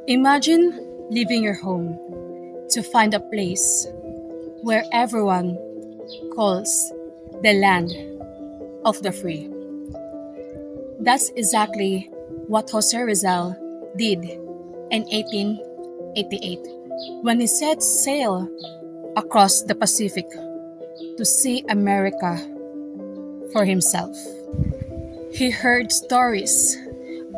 Imagine leaving your home to find a place where everyone calls the land of the free. That's exactly what Jose Rizal did in 1888 when he set sail across the Pacific to see America for himself. He heard stories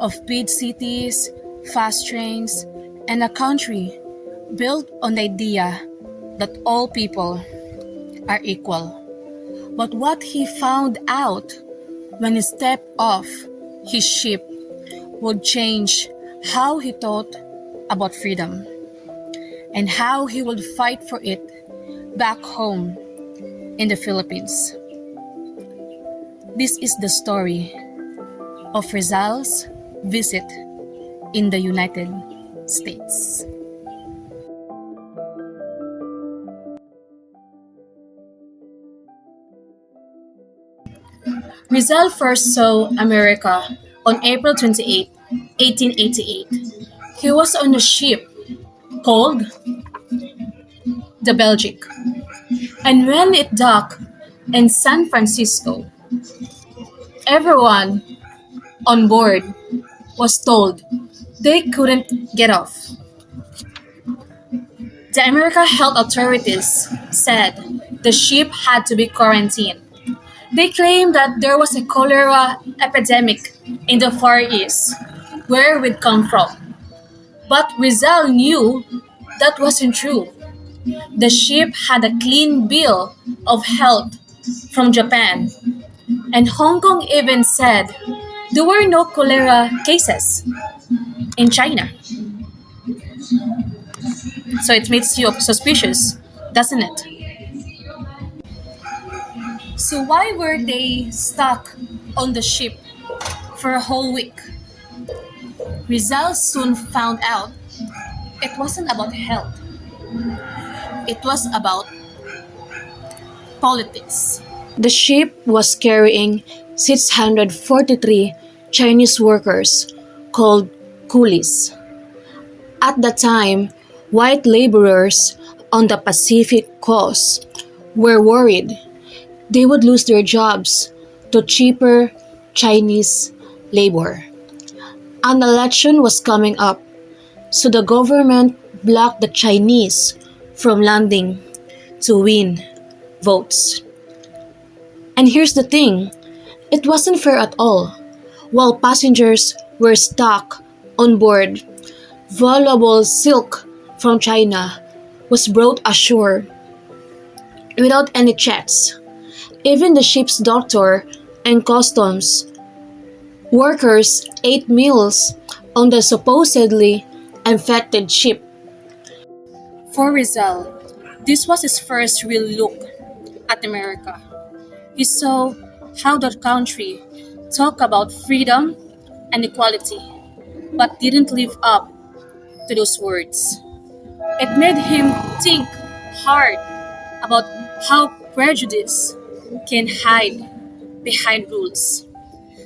of big cities, fast trains, and a country built on the idea that all people are equal. But what he found out when he stepped off his ship would change how he thought about freedom and how he would fight for it back home in the Philippines. This is the story of Rizal's visit in the United States. Rizal first saw America on April 28, 1888. He was on a ship called the Belgic, and when it docked in San Francisco, everyone on board was told they couldn't get off. The American health authorities said the ship had to be quarantined. They claimed that there was a cholera epidemic in the Far East, where we'd come from. But Rizal knew that wasn't true. The ship had a clean bill of health from Japan, and Hong Kong even said there were no cholera cases in China. So it makes you suspicious, doesn't it? So why were they stuck on the ship for a whole week? Rizal soon found out it wasn't about health. It was about politics. The ship was carrying 643 Chinese workers called coolies. At the time, white laborers on the Pacific coast were worried they would lose their jobs to cheaper Chinese labor. An election was coming up, so the government blocked the Chinese from landing to win votes. And here's the thing, it wasn't fair at all. While passengers were stuck on board, valuable silk from China was brought ashore without any checks. Even the ship's doctor and customs workers ate meals on the supposedly infected ship. For Rizal, this was his first real look at America. He saw how the country talked about freedom and equality, but didn't live up to those words. It made him think hard about how prejudice can hide behind rules,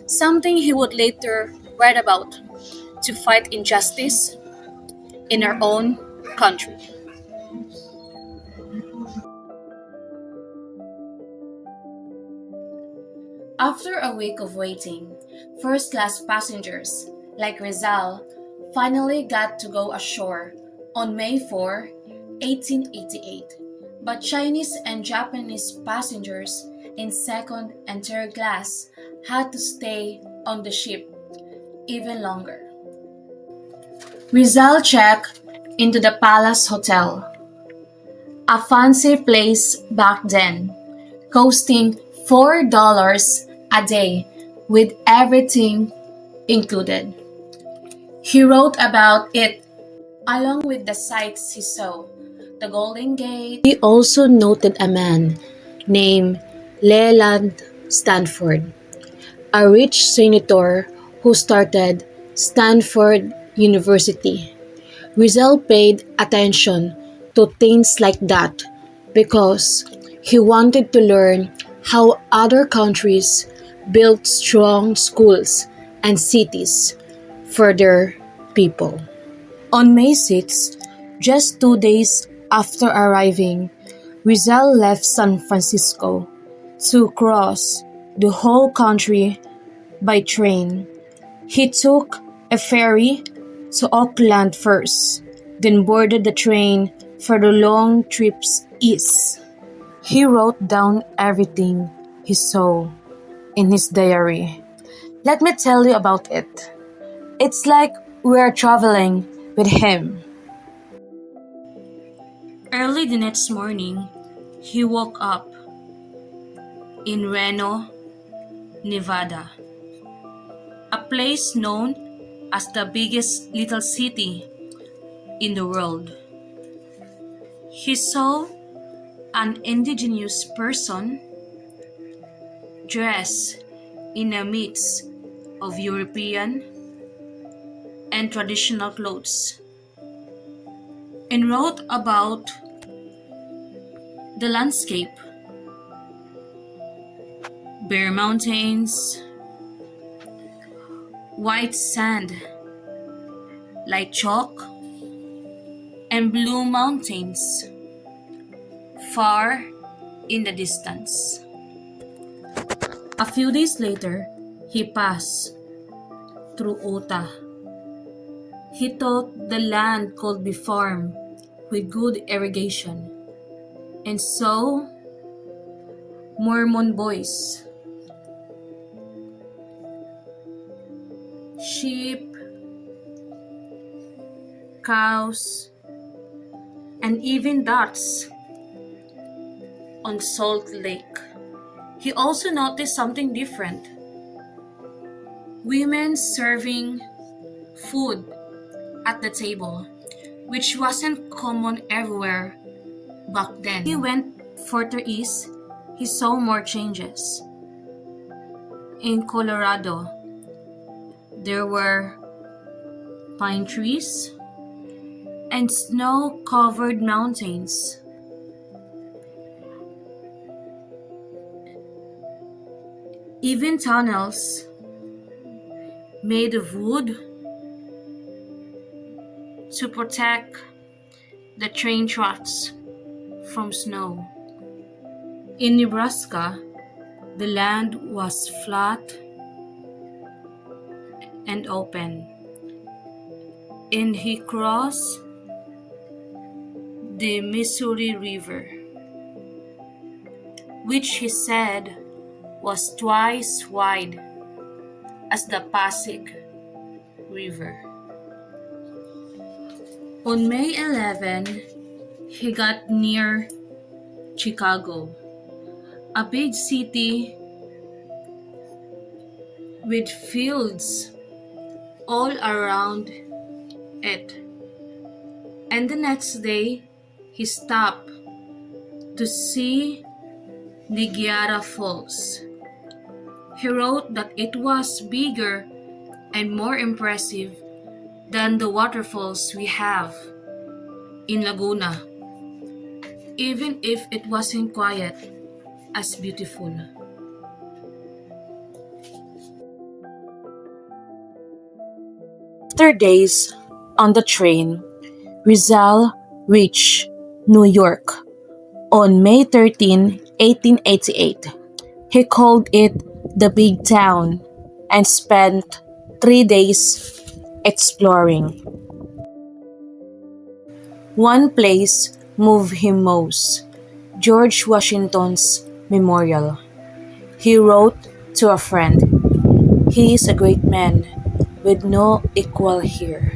something he would later write about to fight injustice in our own country. After a week of waiting, first class passengers like Rizal finally got to go ashore on May 4, 1888. But Chinese and Japanese passengers in second and third class had to stay on the ship even longer. Rizal checked into the Palace Hotel, a fancy place back then, costing $4 a day with everything included. He wrote about it along with the sights he saw, the Golden Gate. He also noted a man named Leland Stanford, a rich senator who started Stanford University. Rizal paid attention to things like that because he wanted to learn how other countries built strong schools and cities for their people. On May 6, just 2 days after arriving, Rizal left San Francisco to cross the whole country by train. He took a ferry to Auckland first, then boarded the train for the long trips east. He wrote down everything he saw in his diary. Let me tell you about it. It's like we're traveling with him. Early the next morning, he woke up in Reno, Nevada, a place known as the biggest little city in the world. He saw an indigenous person dressed in a mix of European and traditional clothes and wrote about the landscape, bare mountains, white sand like chalk, and blue mountains far in the distance. A few days later, he passed through Utah. He thought the land could be farmed with good irrigation, and saw Mormon boys, sheep, cows, and even ducks on Salt Lake. He also noticed something different: women serving food at the table, which wasn't common everywhere back then. He went further east, he saw more changes. In Colorado, there were pine trees and snow-covered mountains. Even tunnels made of wood to protect the train tracks from snow. In Nebraska, the land was flat and open, and he crossed the Missouri River, which he said was twice wide as the Pasig River. On May 11, he got near Chicago, a big city with fields all around it. And the next day, he stopped to see Niagara Falls. He wrote that it was bigger and more impressive than the waterfalls we have in Laguna, even if it wasn't quite as beautiful. After days on the train, Rizal reached New York on May 13, 1888. He called it the Big Town and spent 3 days exploring. One place moved him most: George Washington's memorial. He wrote to a friend, "He is a great man with no equal here,"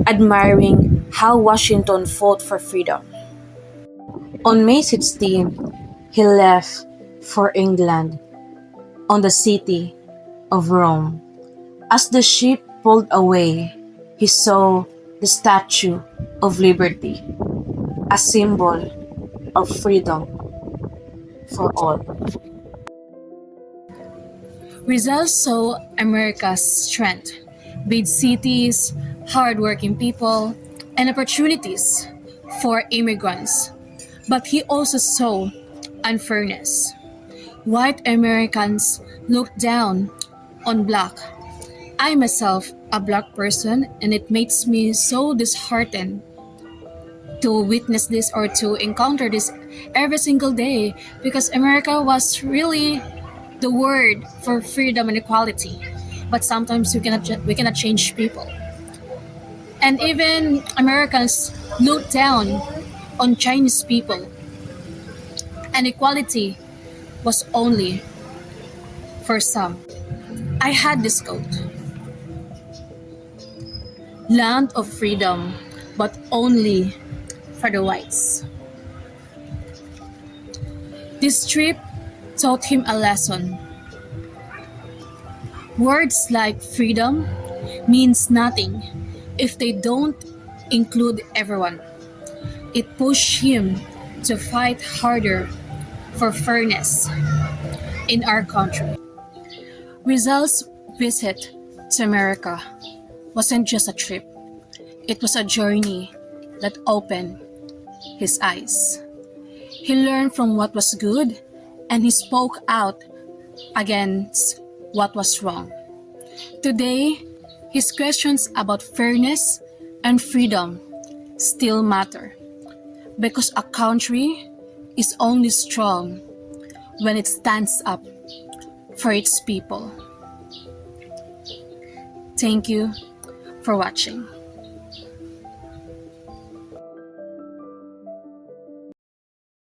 admiring how Washington fought for freedom. On May 16, he left for England on the city of Rome. As the ship pulled away, he saw the Statue of Liberty, a symbol of freedom for all. Rizal saw America's strength, big cities, hardworking people, and opportunities for immigrants. But he also saw unfairness. White Americans looked down on black, I myself, a black person, and it makes me so disheartened to witness this or to encounter this every single day because America was really the word for freedom and equality. But sometimes we cannot change people. And even Americans look down on Chinese people. And equality was only for some. I had this quote: land of freedom, but only for the whites. This trip taught him a lesson. Words like freedom means nothing if they don't include everyone. It pushed him to fight harder for fairness in our country. Rizal's visit to America wasn't just a trip, it was a journey that opened his eyes. He learned from what was good and he spoke out against what was wrong. Today, his questions about fairness and freedom still matter because a country is only strong when it stands up for its people. Thank you for watching.